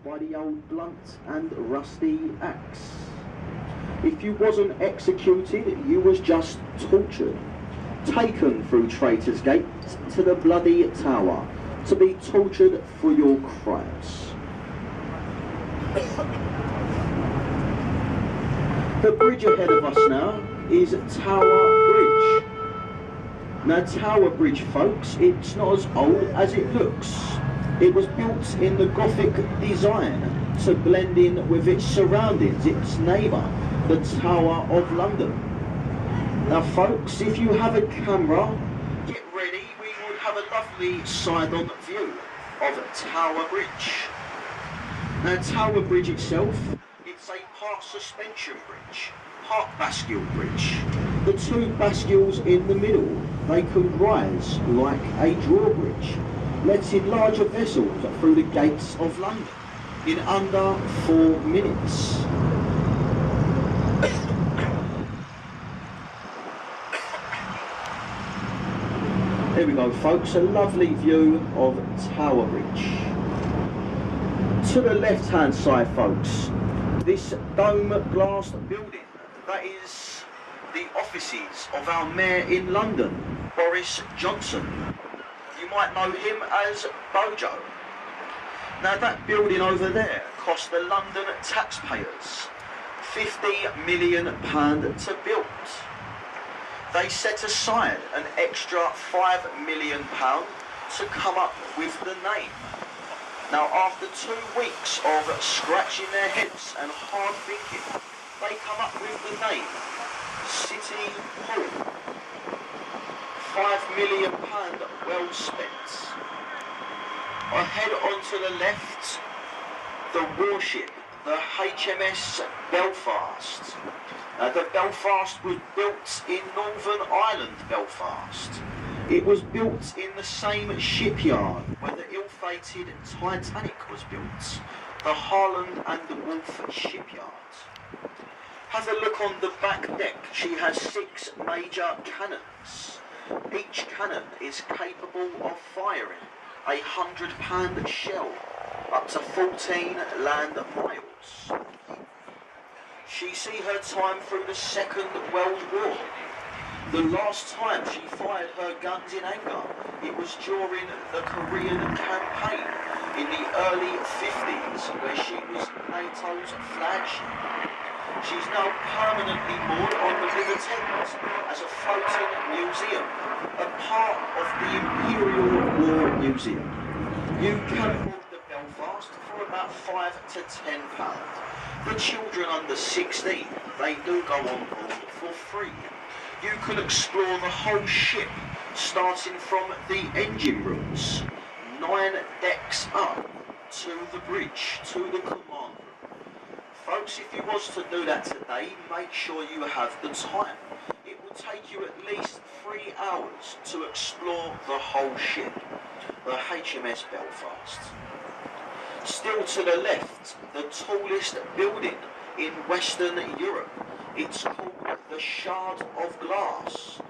By the old blunt and rusty axe. If you wasn't executed, you was just tortured, taken through Traitor's Gate to the bloody tower to be tortured for your crimes. The bridge ahead of us now is Tower Bridge. Now Tower Bridge, folks, it's not as old as it looks. It was built in the Gothic design to blend in with its surroundings, its neighbour, the Tower of London. Now folks, if you have a camera, get ready, we would have a lovely side-on view of Tower Bridge. Now Tower Bridge itself, it's a part suspension bridge, part bascule bridge. The two bascules in the middle, they can rise like a drawbridge, letting larger vessels through the gates of London in under 4 minutes. There we go folks, a lovely view of Tower Bridge. To the left hand side folks, this dome glass building, that is the offices of our Mayor in London, Boris Johnson. You might know him as Bojo. Now that building over there cost the London taxpayers £50 million to build. They set aside an extra £5 million to come up with the name. Now after 2 weeks of scratching their heads and hard thinking, they come up with the name City Hall. £5 million well spent. Ahead onto the left, the warship, the HMS Belfast. The Belfast was built in Northern Ireland, Belfast. It was built in the same shipyard where the ill-fated Titanic was built, the Harland and the Wolff shipyard. Have a look on the back deck. She has 6 major cannons. Each cannon is capable of firing a £100 shell up to 14 land miles. She see her time through the Second World War. The last time she fired her guns in anger, it was during the Korean campaign in the early 50s, where she was NATO's flagship. She's now permanently moored on the River Thames as a floating museum, a part of the Imperial War Museum. You can board the Belfast for about £5 to £10. The children under 16, they do go on board for free. You can explore the whole ship, starting from the engine rooms, 9 decks up, to the bridge, to the command room. Folks, if you was to do that today, make sure you have the time. It will take you at least 3 hours to explore the whole ship, the HMS Belfast. Still to the left, the tallest building in Western Europe. It's called the Shard of Glass.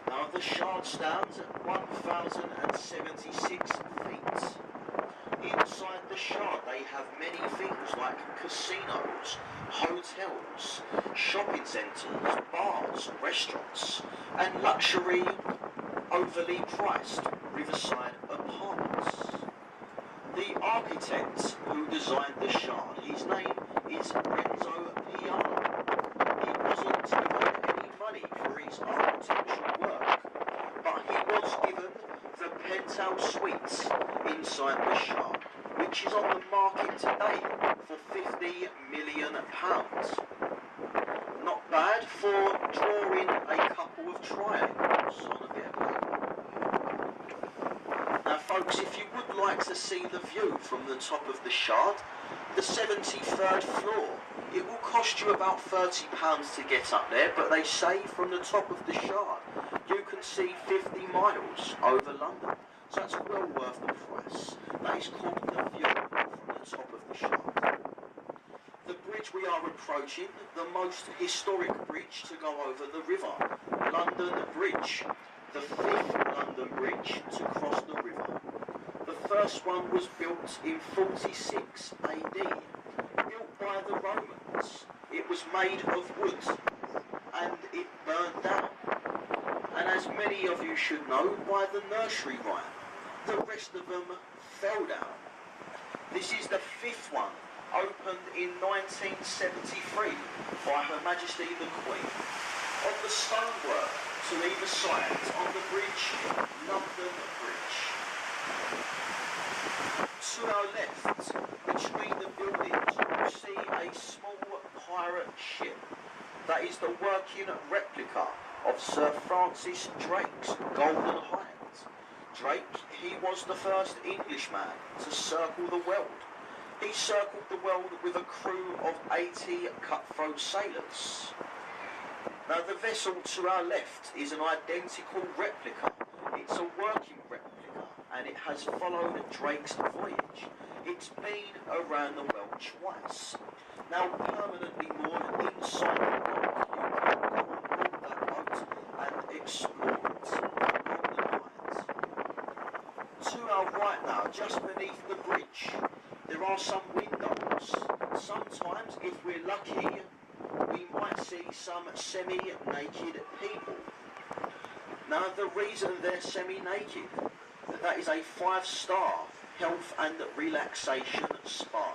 Now the Shard stands at 1,076 feet. Inside the Shard they have many things like casinos, hotels, shopping centres, bars, restaurants, and luxury, overly priced riverside apartments. The architect who designed the Shard, his name is Renzo Piano. He wasn't given any money for his architectural work, but he was given the penthouse suites inside the Shard, which is on the market today for £50 million. Not bad for drawing a couple of triangles on a bit of paper. Now folks, if you would like to see the view from the top of the Shard, the 73rd floor, it will cost you about £30 to get up there, but they say from the top of the Shard you can see 50 miles over London. So that's well worth the price. That is called the view from the top of the Shard. The bridge we are approaching, the most historic bridge to go over the river, London Bridge, the 5th London bridge to cross the river. The first one was built in 46 AD, built by the Romans. It was made of wood and it burned down. And as many of you should know by the nursery rhyme, the rest of them fell down. This is the 5th one, opened in 1973 by Her Majesty the Queen. On the stonework to either side on the bridge, London Bridge. To our left, between the buildings, you see a small pirate ship. That is the working replica of Sir Francis Drake's Golden Hind. Drake, he was the first Englishman to circle the world. He circled the world with a crew of 80 cutthroat sailors. Now the vessel to our left is an identical replica. It's a working replica and it has followed Drake's voyage. It's been around the world twice. Now permanently moored inside the dock, you can go on board that boat and explore it. Golden Hind. To our right now, just beneath the bridge, there are some windows. Sometimes, if we're lucky, we might see some semi-naked people. Now the reason they're semi-naked, that is a 5-star health and relaxation spa.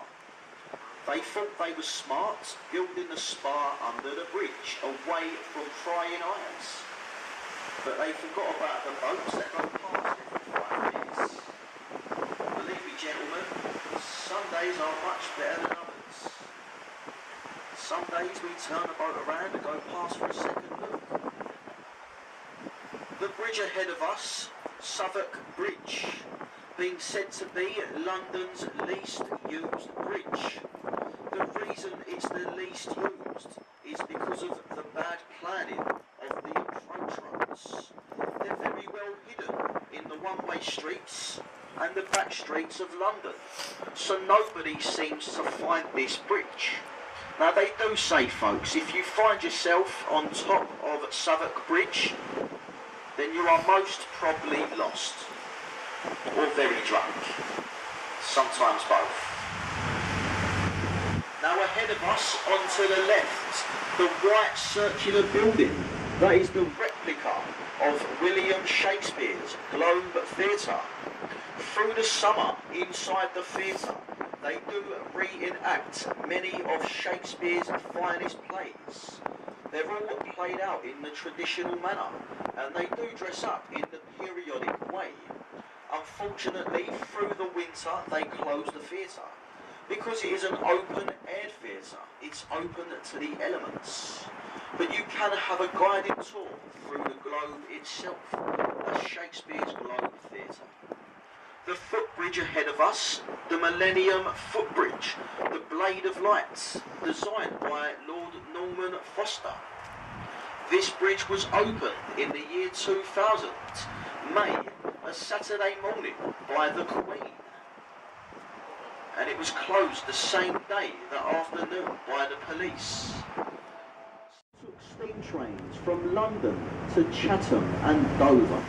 They thought they were smart, building the spa under the bridge, away from prying eyes. But they forgot about the boats that go past every 5 minutes. Believe me, gentlemen, some days are much better than others. Some days we turn the boat around and go past for a second look. The bridge ahead of us, Southwark Bridge, being said to be London's least used bridge. The reason it's the least used is because of the bad planning of the approach roads. They're very well hidden in the one-way streets and the back streets of London, so nobody seems to find this bridge. Now they do say, folks, if you find yourself on top of Southwark Bridge, then you are most probably lost, or very drunk, sometimes both. Now ahead of us, onto the left, the white circular building, that is the replica of William Shakespeare's Globe Theatre. Through the summer, inside the theatre, they do reenact many of Shakespeare's finest plays. They're all played out in the traditional manner, and they do dress up in the periodic way. Unfortunately, through the winter, they close the theatre, because it is an open-air theatre. It's open to the elements. But you can have a guided tour through the Globe itself, as Shakespeare's Globe Theatre. The footbridge ahead of us, the Millennium Footbridge, the Blade of Light, designed by Lord Norman Foster. This bridge was opened in the year 2000, May, a Saturday morning, by the Queen. And it was closed the same day, that afternoon, by the police. Took steam trains from London to Chatham and Dover.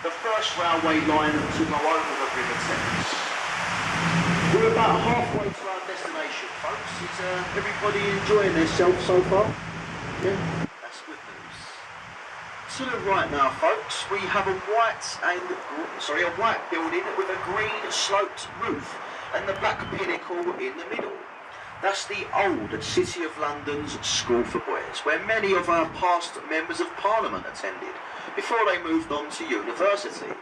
The first railway line to go over the River Thames. We're about halfway to our destination, folks. Is everybody enjoying themselves so far? Yeah, that's good news. To the right now, folks, we have a white building with a green sloped roof and the black pinnacle in the middle. That's the old City of London's School for Boys, where many of our past members of Parliament attended before they moved on to university.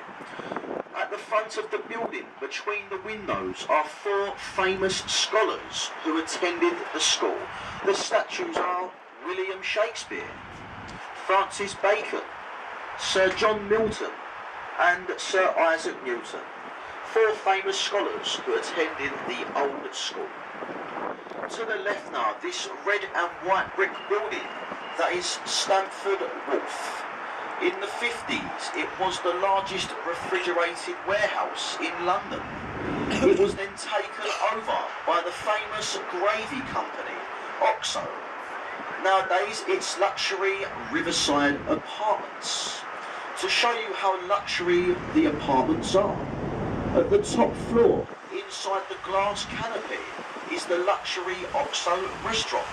At the front of the building, between the windows, are 4 famous scholars who attended the school. The statues are William Shakespeare, Francis Bacon, Sir John Milton, and Sir Isaac Newton. 4 famous scholars who attended the old school. To the left now, this red and white brick building, that is Stamford Wharf. In the 50s, it was the largest refrigerated warehouse in London. It was then taken over by the famous gravy company, Oxo. Nowadays, it's luxury riverside apartments. To show you how luxury the apartments are, at the top floor, inside the glass canopy, is the luxury Oxo restaurant,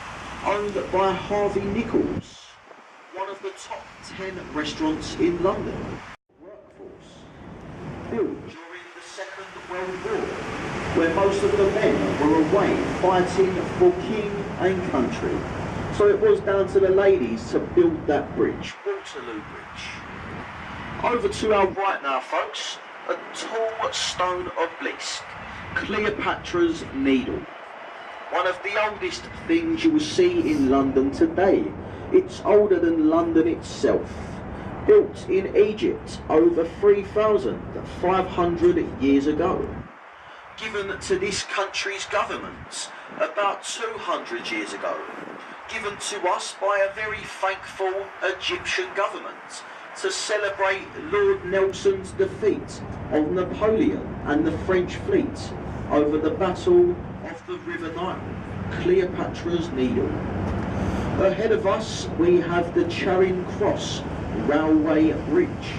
owned by Harvey Nichols, one of the top 10 restaurants in London. Workforce, built during the Second World War, where most of the men were away fighting for king and country. So it was down to the ladies to build that bridge, Waterloo Bridge. Over to our right now, folks, a tall stone obelisk, Cleopatra's Needle. One of the oldest things you will see in London today. It's older than London itself. Built in Egypt over 3,500 years ago. Given to this country's government about 200 years ago. Given to us by a very thankful Egyptian government to celebrate Lord Nelson's defeat of Napoleon and the French fleet over the Battle of the River Nile, Cleopatra's Needle. Ahead of us we have the Charing Cross Railway Bridge.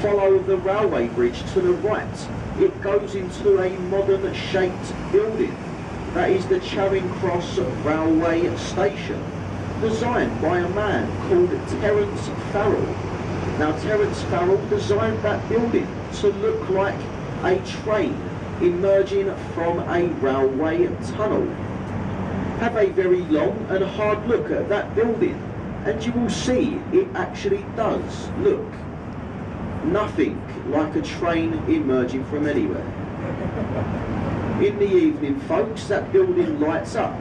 Follow the railway bridge to the right. It goes into a modern shaped building. That is the Charing Cross Railway Station, designed by a man called Terence Farrell. Now Terence Farrell designed that building to look like a train emerging from a railway tunnel. Have a very long and hard look at that building and you will see it actually does look nothing like a train emerging from anywhere. In the evening, folks, that building lights up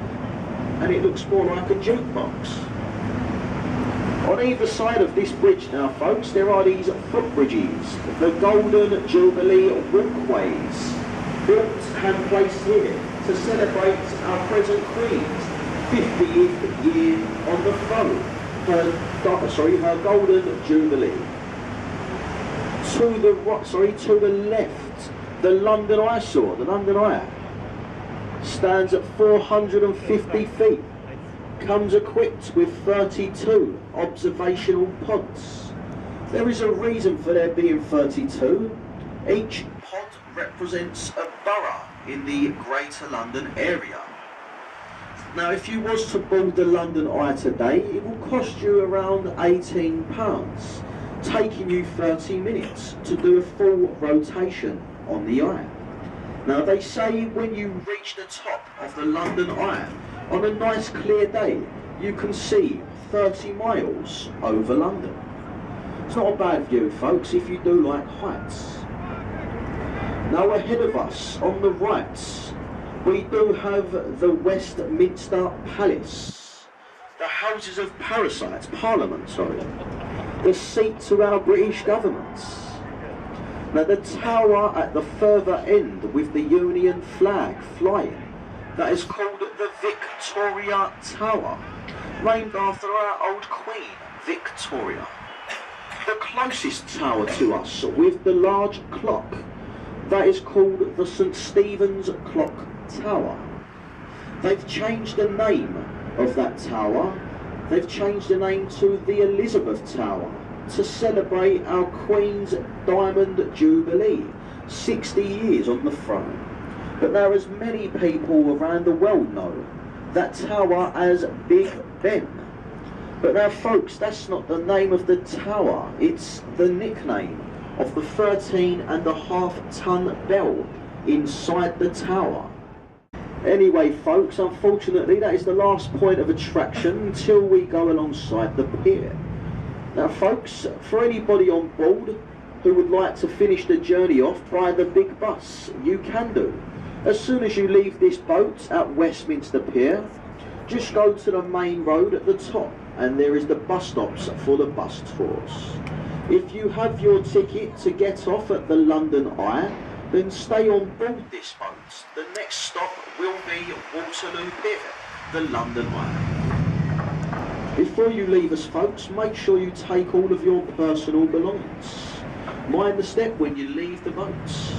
and it looks more like a jukebox. On either side of this bridge now, folks, there are these footbridges, the Golden Jubilee walkways, built and placed here to celebrate our present Queen's 50th year on the throne, her Golden Jubilee. To the left, the London Eyesore, the London Eye, stands at 450 feet, comes equipped with 32 observational pods. There is a reason for there being 32. Each pod represents a borough in the Greater London area. Now if you was to board the London Eye today, it will cost you around £18, taking you 30 minutes to do a full rotation on the Eye. Now they say when you reach the top of the London Eye, on a nice clear day, you can see 30 miles over London. It's not a bad view, folks, if you do like heights. Now ahead of us, on the right, we do have the Westminster Palace, the Houses of Parliament, the seat to our British government. Now the tower at the further end with the Union flag flying, that is called the Victoria Tower, named after our old Queen, Victoria. The closest tower to us with the large clock, that is called the St Stephen's Clock Tower. They've changed the name of that tower. They've changed the name to the Elizabeth Tower to celebrate our Queen's Diamond Jubilee, 60 years on the throne. But now, as many people around the world know, that tower as Big Ben. But now folks, that's not the name of the tower, it's the nickname of the 13.5-ton bell inside the tower. Anyway folks, unfortunately that is the last point of attraction until we go alongside the pier. Now folks, for anybody on board who would like to finish the journey off by the big bus, you can do. As soon as you leave this boat at Westminster Pier, just go to the main road at the top and there is the bus stops for the bus tours. If you have your ticket to get off at the London Eye, then stay on board this boat. The next stop will be Waterloo Pier, the London Eye. Before you leave us, folks, make sure you take all of your personal belongings. Mind the step when you leave the boats.